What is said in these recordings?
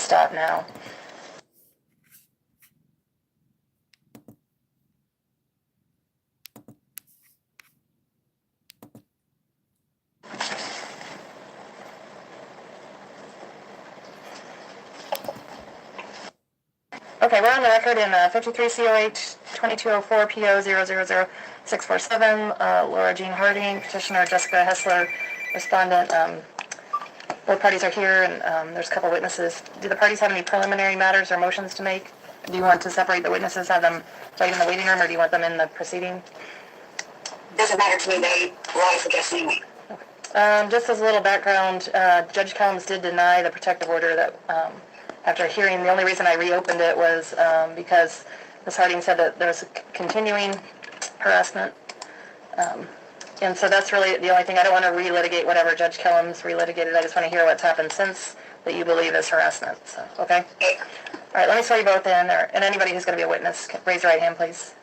stop now. Okay, we're on the record in 53 COH 2204 PO 000647. Laura Jean Harding, petitioner Jessica Hessler, respondent. Both parties are here, and there's a couple witnesses. Do the parties have any preliminary matters or motions to make? Do you want to separate the witnesses, have them wait in the waiting room, or do you want them in the proceeding? Doesn't matter to me. They were always suggesting anyway. Just as a little background, Judge Combs did deny the protective order that, after hearing, the only reason I reopened it was because Ms. Harding said that there was continuing harassment. And so that's really the only thing. I don't want to relitigate whatever Judge Kellums relitigated. I just want to hear what's happened since that you believe is harassment. So, okay? Okay. All right, let me swear you both in, and anybody who's going to be a witness, raise your right hand, please.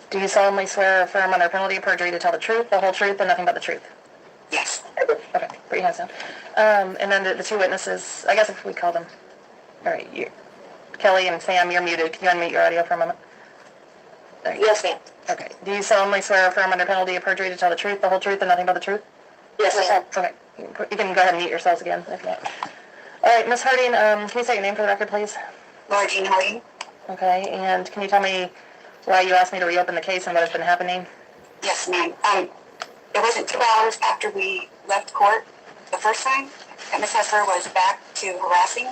Do you solemnly swear or affirm under penalty of perjury to tell the truth, the whole truth, and nothing but the truth? Yes. Okay, put your hands down. And then the two witnesses, I guess if we call them. All right, Kelly and Sam, you're muted. Can you unmute your audio for a moment? Yes, ma'am. Okay. Do you solemnly swear or affirm under penalty of perjury to tell the truth, the whole truth, and nothing but the truth? Yes, ma'am. Okay. You can go ahead and mute yourselves again if you want. All right, Ms. Harding, can you say your name for the record, please? Laura Jean Harding. Okay, and can you tell me why you asked me to reopen the case and what has been happening? Yes, ma'am. It wasn't 2 hours after we left court the first time that Ms. Hessler was back to harassing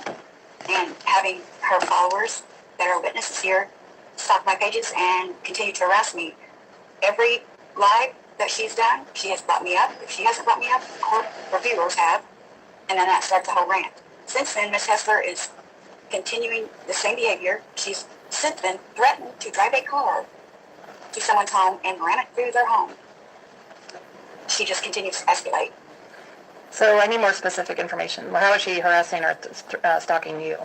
and having her followers that are witnesses here stalk my pages and continue to harass me. Every live that she's done, she has brought me up. If she hasn't brought me up, court reviewers have, and then that starts a whole rant. Since then, Ms. Hessler is continuing the same behavior. She's since then threatened to drive a car to someone's home and ram it through their home. She just continues to escalate. So I need more specific information. How is she harassing or stalking you?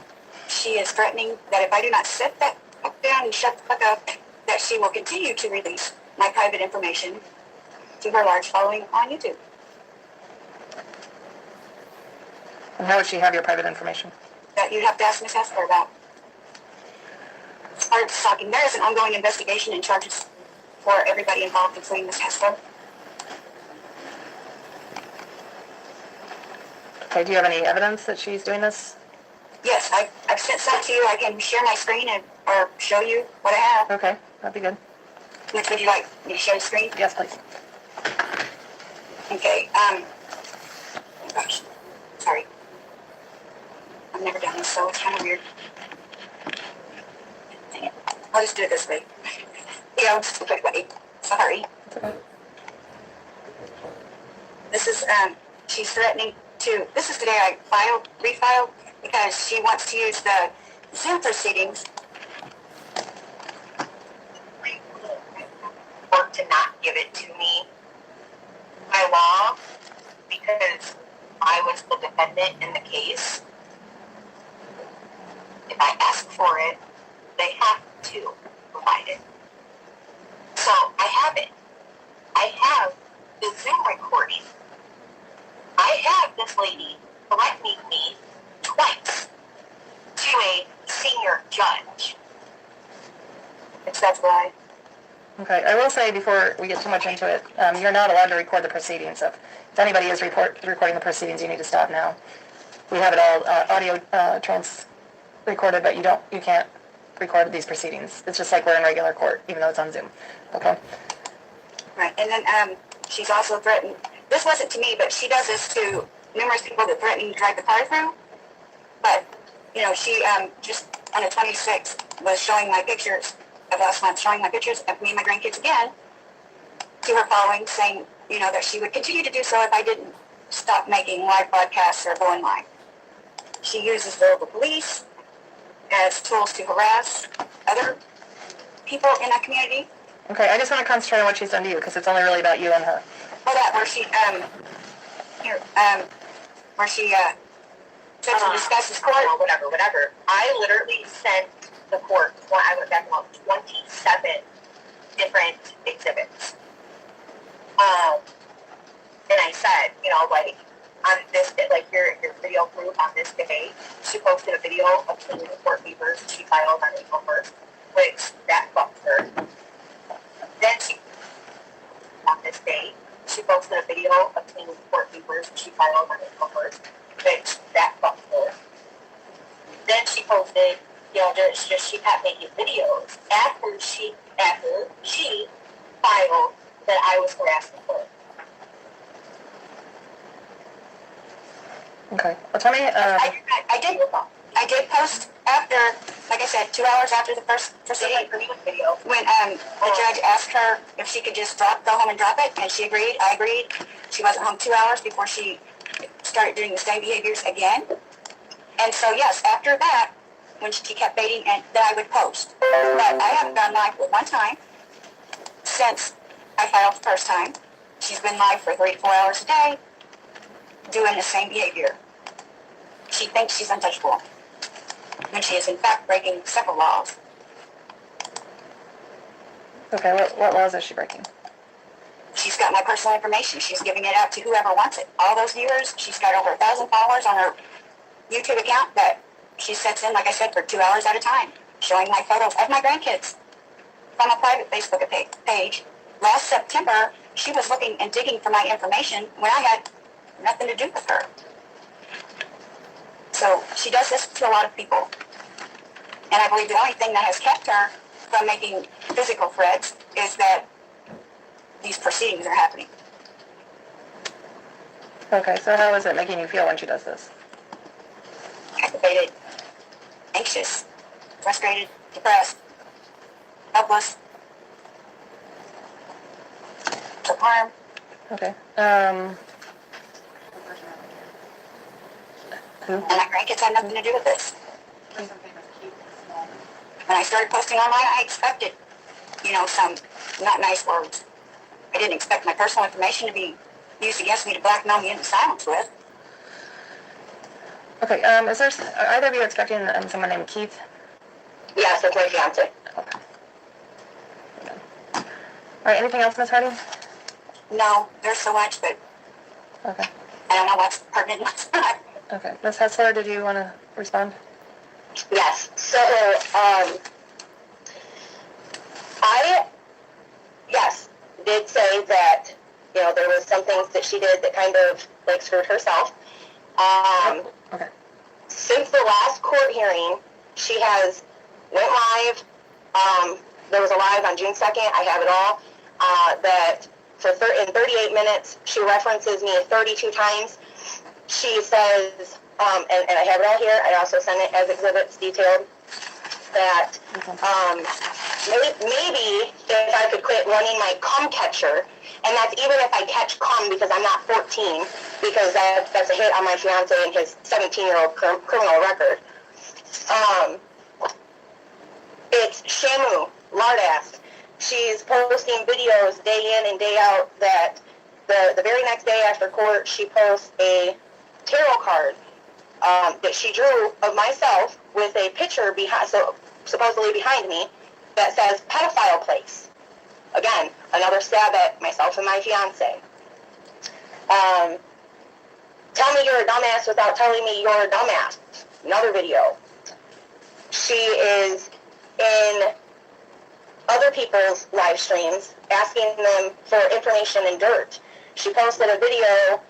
She is threatening that if I do not sit that fuck down and shut the fuck up, that she will continue to release my private information to her large following on YouTube. And how would she have your private information? That you'd have to ask Ms. Hessler about. As far as stalking, there is an ongoing investigation and charges for everybody involved, including Ms. Hessler. Okay, do you have any evidence that she's doing this? Yes, I've sent some to you. I can share my screen or show you what I have. Okay, that'd be good. Which would you like me to share the screen? Yes, please. Okay, oh gosh, sorry. I've never done this, so it's kind of weird. Dang it. I'll just do it this way. Yeah, just a quick way. Sorry. Okay. This is, she's threatening to, this is today I refiled, because she wants to use the Zoom proceedings. Or to not give it to me by law, because I was the defendant in the case. If I ask for it, they have to provide it. So I have it. I have the Zoom recording. I have this lady threatening me twice to a senior judge. That's why. Okay, I will say before we get too much into it, you're not allowed to record the proceedings. If anybody is recording the proceedings, you need to stop now. We have it all audio recorded, but you can't record these proceedings. It's just like we're in regular court, even though it's on Zoom. Okay. Right, and then she's also threatened. This wasn't to me, but she does this to numerous people that threaten to drive the car through. But you know, she just on the 26th was showing my pictures of last month, showing my pictures of me and my grandkids again to her following, saying, you know, that she would continue to do so if I didn't stop making live broadcasts or going live. She uses the local police as tools to harass other people in that community. Okay, I just want to concentrate on what she's done to you because it's only really about you and her. Well, that where she said to discuss his court. Whatever. I literally sent the court, when I went back about 27 different exhibits. And I said, you know, like, on this, like your video group on this day, she posted a video of the court papers she filed on April 1st, which that fucked her. Then she, on this day, she posted a video of the court papers she filed on April 1st, which that fucked her. Then she posted, just she kept making videos after she filed that I was harassing her. Okay. Well, tell me, I did post after, like I said, 2 hours after the first proceeding, Video. when the judge asked her if she could just go home and drop it, and she agreed. I agreed. She wasn't home 2 hours before she started doing the same behaviors again. And so, yes, after that, when she kept baiting, and that I would post. But I haven't gone live but one time since I filed the first time. She's been live for 3 to 4 hours a day, doing the same behavior. She thinks she's untouchable, when she is in fact breaking several laws. okay, what laws is she breaking? She's got my personal information. She's giving it out to whoever wants it. All those viewers, she's got over 1,000 followers on her YouTube account that she sets in, like I said, for 2 hours at a time, showing my photos of my grandkids from a private Facebook page. Last September, she was looking and digging for my information when I had nothing to do with her. So she does this to a lot of people. And I believe the only thing that has kept her from making physical threats is that these proceedings are happening. Okay, so how is it making you feel when she does this? Aggravated, anxious, frustrated, depressed, helpless, self-harm. Okay. Who? And my grandkids had nothing to do with this. When I started posting online, I expected, some not nice words. I didn't expect my personal information to be used against me to blackmail me into silence with. Okay, are either of you expecting someone named Keith? Yes, that's my fiance. Okay. All right, anything else, Ms. Harding? No, there's so much, but Okay. I don't know what's pertinent and what's not. Okay. Ms. Hessler, did you want to respond? Yes. So, I, did say that, there was some things that she did that kind of, screwed herself. Okay. Since the last court hearing, she has went live. There was a live on June 2nd. I have it all. That in 38 minutes, she references me 32 times. She says, and I have it all here. I also sent it as exhibits detailed. That maybe if I could quit running my cum catcher, and that's even if I catch cum because I'm not 14, because that's a hit on my fiance and his 17-year-old criminal record. It's Shamu, Lardass. She's posting videos day in and day out that the very next day after court, she posts a tarot card that she drew of myself with a picture supposedly behind me that says pedophile place. Again, another stab at myself and my fiance. Tell me you're a dumbass without telling me you're a dumbass. Another video. She is in other people's live streams asking them for information and dirt. She posted a video,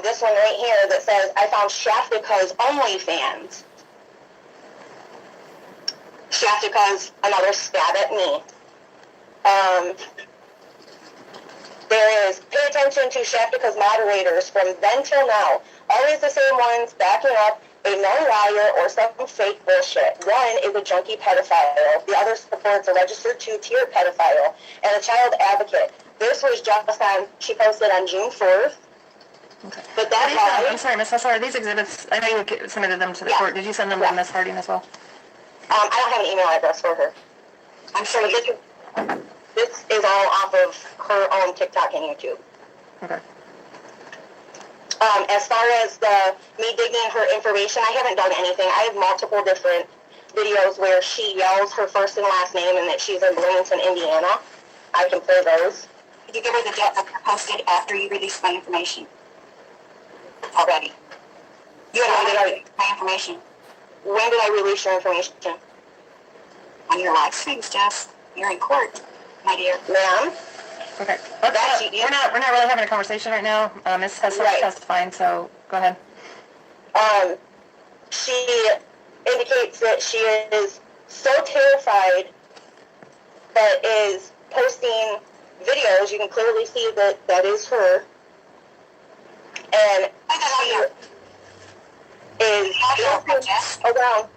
this one right here, that says, I found Shaftika's OnlyFans. Shaftika's another stab at me. There is, pay attention to Shaftika's moderators from then till now. Always the same ones backing up a known liar or some fake bullshit. One is a junkie pedophile. The other supports a registered 2-tier pedophile and a child advocate. This was just she posted on June 4th. Okay. But that I'm sorry, Ms. Hessler, these exhibits, I know you submitted them to the court. Did you send them to Ms. Harding as well? I don't have an email address for her. I'm sure this is all off of her own TikTok and YouTube. Okay. As far as me digging her information, I haven't done anything. I have multiple different videos where she yells her first and last name and that she's in Bloomington, Indiana. I can play those. Could you give her the date that you posted after you released my information? already. You When did had my information When did I release your information? on your live streams, Jess. You're in court, my dear. Ma'am? Okay. That's- We're not really having a conversation right now. Ms. Hessler's Right. testifying, so go ahead. She indicates that she is so terrified that is posting videos. You can clearly see that that is her. And I got all your is help, Jess. around.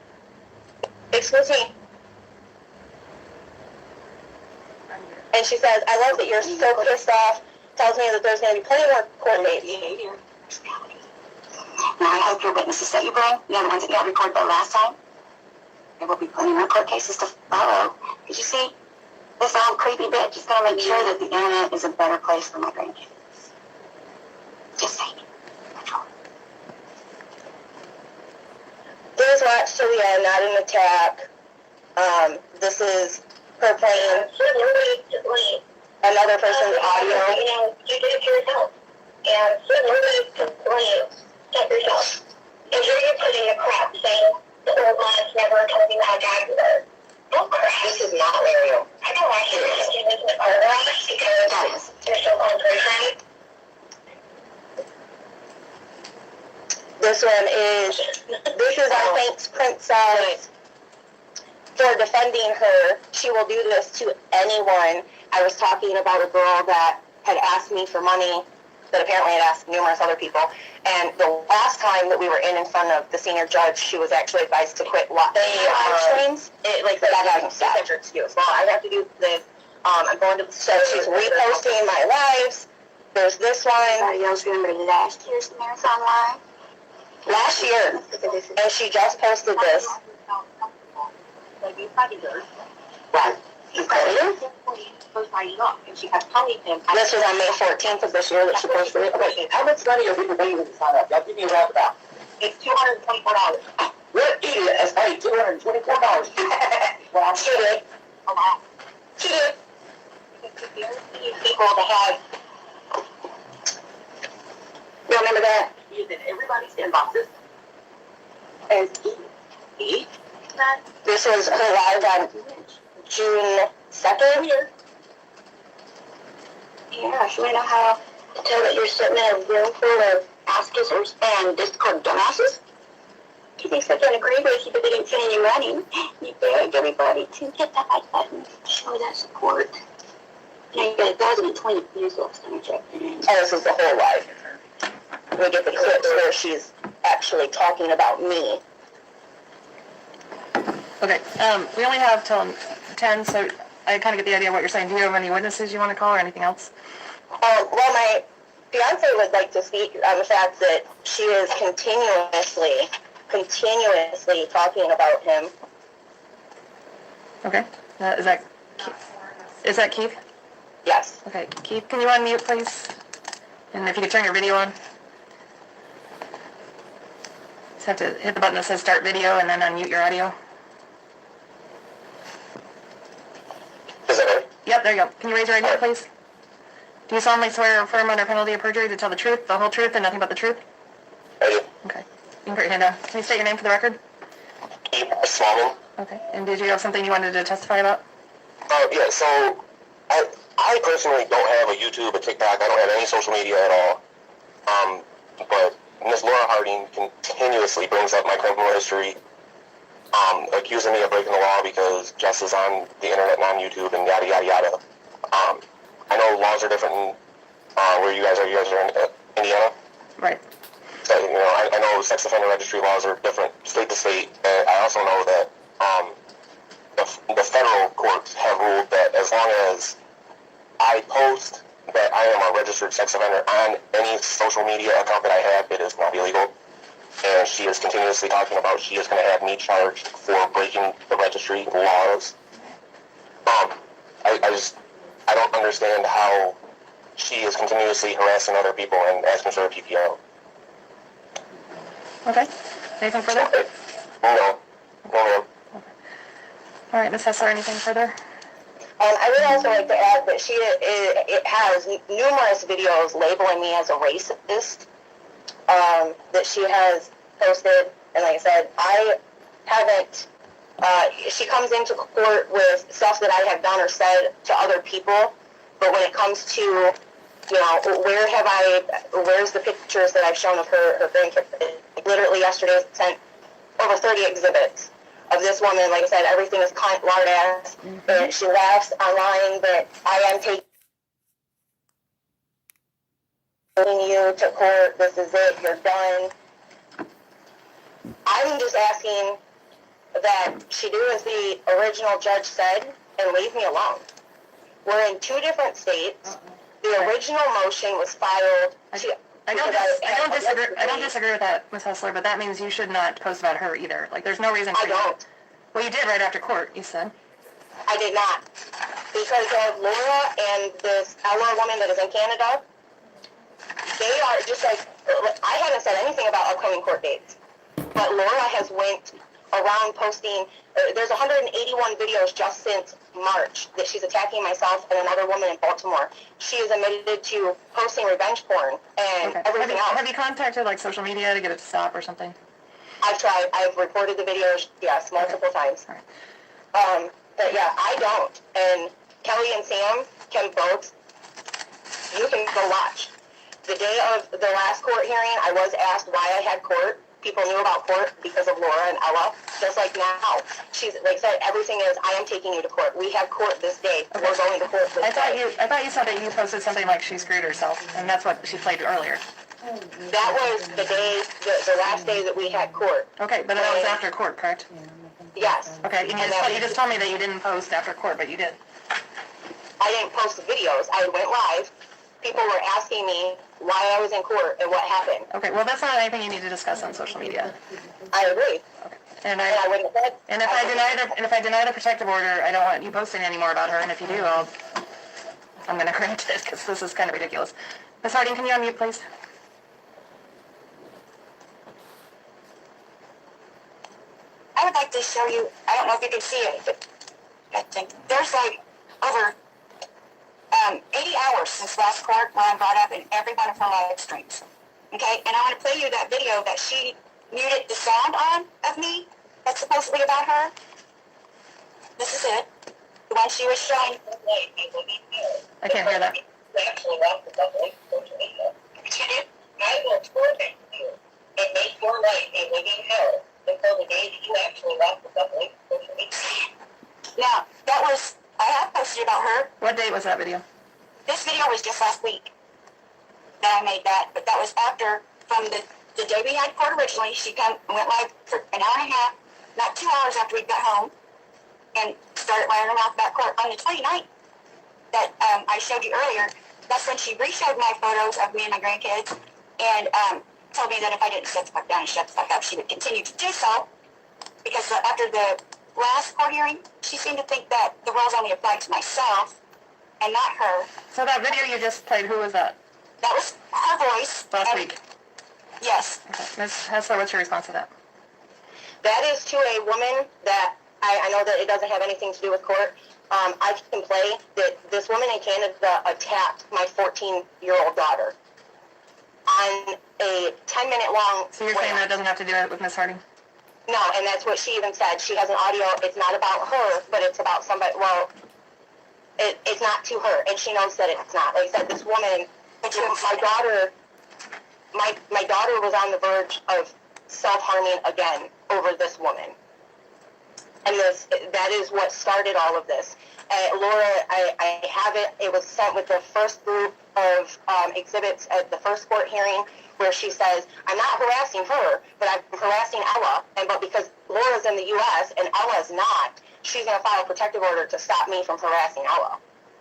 Excuse me. And she says, I love that you're so pissed off. Tells me that there's going to be plenty more court dates. Now, I hope your witnesses that you bring, the ones that got recorded the last time, there will be plenty more court cases to follow. Did you see? This old creepy bitch is going to make sure that the internet is a better place for my grandkids. Just saying. That's all. Please watch till the end, not an attack. This is her playing another person's audio. You did it to yourself. And so really to check yourself. And here you're putting a crap saying the old lives never told you how bad you were. Oh crap. This is not real. I know I should have just making it harder on us because you're so unperfect. This is our thanks, Princess, for defending her. She will do this to anyone. I was talking about a girl that had asked me for money, that apparently had asked numerous other people. And the last time that we were in front of the senior judge, she was actually advised to quit watching live streams. That hasn't stopped. That's her excuse. Well, I have to do this. I'm going to the so she's reposting my lives. There's this one. Anybody else remember last year's marathon live? Last year. And she just posted this. Right. You posted it? And she has told him. This was on May 14th of this year that she posted it. Okay, how much money are people paying to sign up? Y'all give me a roundabout. It's $224. What idiot has paid $224? Well, I'm She did. a lot. She did. People that have You remember that? used in everybody's inboxes. And he This was her live on June 2nd. Yeah, so we know how to tell that you're sitting in a room full of ass kissers and Discord dumbasses. He thinks they can agree with you, but they didn't send any money. You beg everybody to hit that like button, show that support. Now you got 1,020 views last time I checked. And this is the whole live. We get the clips where she's actually talking about me. Okay, we only have till 10, so I kind of get the idea of what you're saying. Do you have any witnesses you want to call or anything else? Well, my fiance would like to speak on the fact that she is continuously talking about him. Okay, is that Keith? Yes. Okay, Keith, can you unmute, please? And if you could turn your video on. Just have to hit the button that says start video and then unmute your audio. Is that right? Yep, there you go. Can you raise your right hand, please? Do you solemnly swear or affirm under penalty of perjury to tell the truth, the whole truth, and nothing but the truth? I do. Okay. You can put your hand down. Can you state your name for the record? Keep Swallow. Okay. And did you have something you wanted to testify about? Yeah, so I personally don't have a YouTube, a TikTok. I don't have any social media at all. But Ms. Laura Harding continuously brings up my criminal history, accusing me of breaking the law because Jess is on the internet and on YouTube and yada, yada, yada. I know laws are different in where you guys are. You guys are in Indiana. Right. So, you know, I know sex offender registry laws are different state to state. And I also know that the federal courts have ruled that as long as I post that I am a registered sex offender on any social media account that I have, it is not illegal. And she is continuously talking about she is going to have me charged for breaking the registry laws. I don't understand how she is continuously harassing other people and asking for a PPO. Okay. Anything further? No, ma'am. All right, Ms. Hessler, anything further? I would also like to add that it has numerous videos labeling me as a racist. that she has posted. And like I said, I haven't, she comes into court with stuff that I have done or said to other people. But when it comes to, you know, where's the pictures that I've shown of her grandkids? Literally yesterday sent over 30 exhibits of this woman. Like I said, everything is cunt, lard ass. And she laughs online that I am taking you to court. This is it. You're done. I'm just asking that she do as the original judge said and leave me alone. We're in 2 different states. The original motion was filed. I don't disagree with that, Ms. Hessler, but that means you should not post about her either. Like, there's no reason for you. I don't. Well, you did right after court, you said. I did not. Because of Laura and this Ella woman that is in Canada, they are just like, I haven't said anything about upcoming court dates. But Laura has went around posting, there's 181 videos just since March that she's attacking myself and another woman in Baltimore. She is admitted to posting revenge porn and everything else. Have you contacted, like, social media to get it to stop or something? I've tried. I've reported the videos, yes, multiple times. Right. But yeah, I don't. And Kelly and Sam can both, you can go watch. The day of the last court hearing, I was asked why I had court. People knew about court because of Laura and Ella. Just like now, she's like said, everything is, I am taking you to court. We have court this day. Okay. We're going to court this day. I thought you said that you posted something like she screwed herself, and that's what she played earlier. That was the day, the last day that we had court. Okay, but that was after court, correct? Yes. Okay, and you just told me that you didn't post after court, but you did. I didn't post the videos. I went live. People were asking me why I was in court and what happened. Okay, well, that's not anything you need to discuss on social media. I agree. Okay. And I wouldn't have said. And if I deny the protective order, I don't want you posting any more about her. And if you do, I'm going to grant it because this is kind of ridiculous. Ms. Harding, can you unmute, please? I would like to show you, I don't know if you can see it, but I think there's like over 80 hours since last court where I'm brought up in every one of her live streams. Okay, and I want to play you that video that she muted the sound on of me that's supposedly about her. This is it. The one she was showing. I can't hear that. I will torment you and make your life a living hell until the day that you actually walk the public social media. Now, that was, I have posted about her. What date was that video? This video was just last week that I made that, but that was after, from the day we had court originally, she went live for an hour and a half, not 2 hours after we got home, and started running her mouth about court. On the 29th that I showed you earlier, that's when she re-showed my photos of me and my grandkids, and told me that if I didn't sit the fuck down and shut the fuck up, she would continue to do so, because after the last court hearing, she seemed to think that the rules only applied to myself and not her. So that video you just played, who was that? That was her voice. Last week. Yes. Okay. Ms. Hessler, what's your response to that? That is to a woman that I know that it doesn't have anything to do with court. I can play that this woman in Canada attacked my 14-year-old daughter on a 10-minute long. So you're saying that doesn't have to do it with Ms. Harding? No, and that's what she even said. She has an audio. It's not about her, but it's about somebody. Well, it's not to her, and she knows that it's not. Like I said, this woman, my daughter was on the verge of self-harming again over this woman. And that is what started all of this. Laura, I have it. It was sent with the first group of exhibits at the first court hearing, where she says, I'm not harassing her, but I'm harassing Ella. But because Laura's in the U.S. and Ella's not, she's going to file a protective order to stop me from harassing Ella.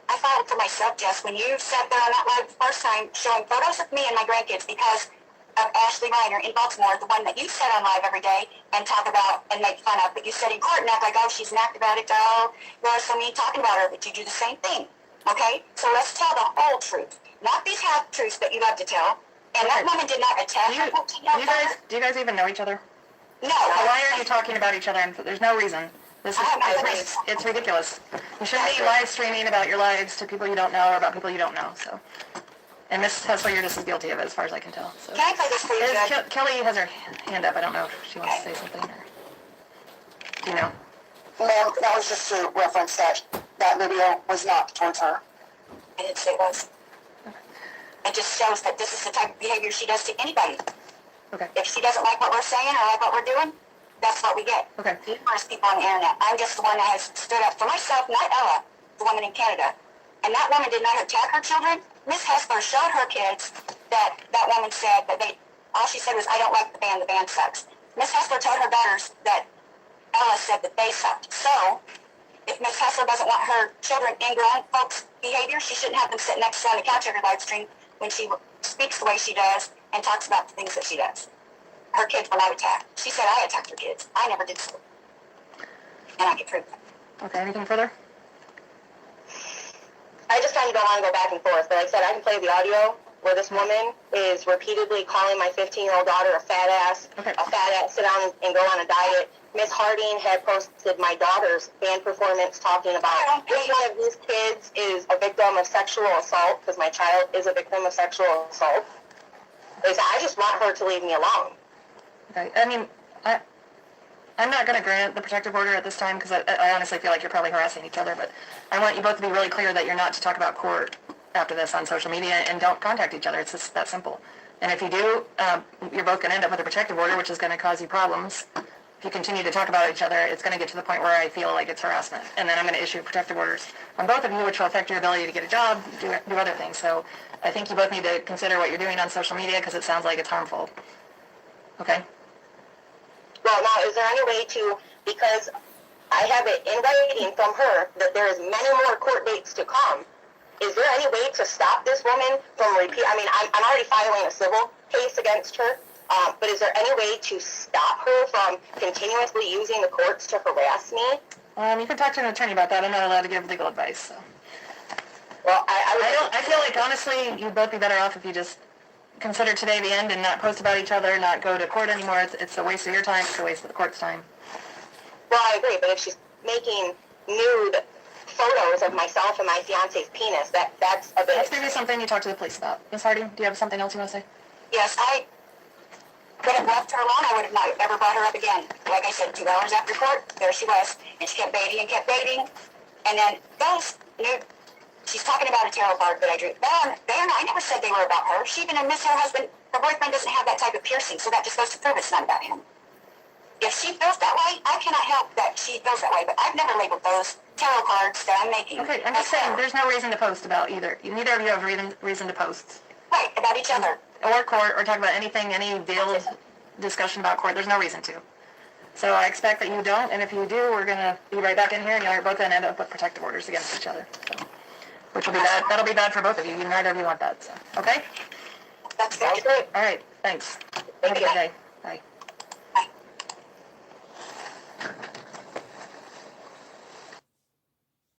I filed for myself, Jess, when you sat there on that live the first time showing photos of me and my grandkids because of Ashley Reiner in Baltimore, the one that you said on live every day and talk about and make fun of. But you said in court and act like, oh, she's an active addict, oh, Laura's so mean talking about her, but you do the same thing. Okay? So let's tell the whole truth, not these half-truths that you love to tell. And that woman did not attack her. Do you guys even know each other? No. Why are you talking about each other? And there's no reason. It's ridiculous. You shouldn't be live streaming about your lives to people you don't know or about people you don't know. So And Ms. Hessler, you're just as guilty of it as far as I can tell. So. Can I play this for you, Judge? Kelly has her hand up. I don't know if she wants to say something. Or... Do you know? Ma'am, that was just to reference that video was not towards her. I didn't say it was. It just shows that this is the type of behavior she does to anybody. Okay. If she doesn't like what we're saying or like what we're doing, that's what we get. Okay. Numerous people on the internet. I'm just the one that has stood up for myself, not Ella, the woman in Canada. And that woman did not attack her children. Miss Hessler showed her kids that woman said that all she said was, I don't like the band sucks. Miss Hessler told her daughters that Ella said that they sucked. So, if Miss Hessler doesn't want her children in grown folks' behavior, she shouldn't have them sit next to her on the couch every live stream when she speaks the way she does and talks about the things that she does. Her kids were not attacked. She said I attacked her kids. I never did so. And I can prove that. Okay, anything further? I just kind of don't want to go back and forth, but like I said, I can play the audio where this woman is repeatedly calling my 15-year-old daughter a fat ass, Okay. sit down and go on a diet. Miss Harding had posted my daughter's band performance talking about which one of these kids is a victim of sexual assault, because my child is a victim of sexual assault. They said, I just want her to leave me alone. Okay. I mean, I'm not going to grant the protective order at this time because I honestly feel like you're probably harassing each other, but I want you both to be really clear that you're not to talk about court after this on social media and don't contact each other. It's just that simple. And if you do, you're both going to end up with a protective order, which is going to cause you problems. If you continue to talk about each other, it's going to get to the point where I feel like it's harassment. And then I'm going to issue protective orders on both of you, which will affect your ability to get a job, do other things. So I think you both need to consider what you're doing on social media because it sounds like it's harmful. Okay? Well, now, is there any way to, because I have it in writing from her that there is many more court dates to come, is there any way to stop this woman from repeat? I mean, I'm already filing a civil case against her, but is there any way to stop her from continuously using the courts to harass me? You can talk to an attorney about that. I'm not allowed to give legal advice. So. Well, I I feel like, honestly, you'd both be better off if you just consider today the end and not post about each other, not go to court anymore. It's a waste of your time. It's a waste of the court's time. Well, I agree, but if she's making nude photos of myself and my fiance's penis, that's a bit... That's maybe something you talk to the police about. Ms. Harding, do you have something else you want to say? Yes, I would have left her alone. I would have not ever brought her up again. Like I said, 2 hours after court, there she was. And she kept baiting and kept baiting. And then those nude... She's talking about a tarot card that I drew. I never said they were about her. She even admits her husband, her boyfriend doesn't have that type of piercing, so that just goes to prove it's not about him. If she feels that way, I cannot help that she feels that way, but I've never labeled those tarot cards that I'm making. Okay, I'm just saying there's no reason to post about either. Neither of you have reason to post. Right, about each other. Or court, or talk about anything, any veiled discussion about court. There's no reason to. So I expect that you don't, and if you do, we're going to be right back in here, and you're both going to end up with protective orders against each other. So. Which will be bad. That'll be bad for both of you. Neither of you want that. So, okay? That's Sounds great. All right. Thanks. Have a good day. Bye.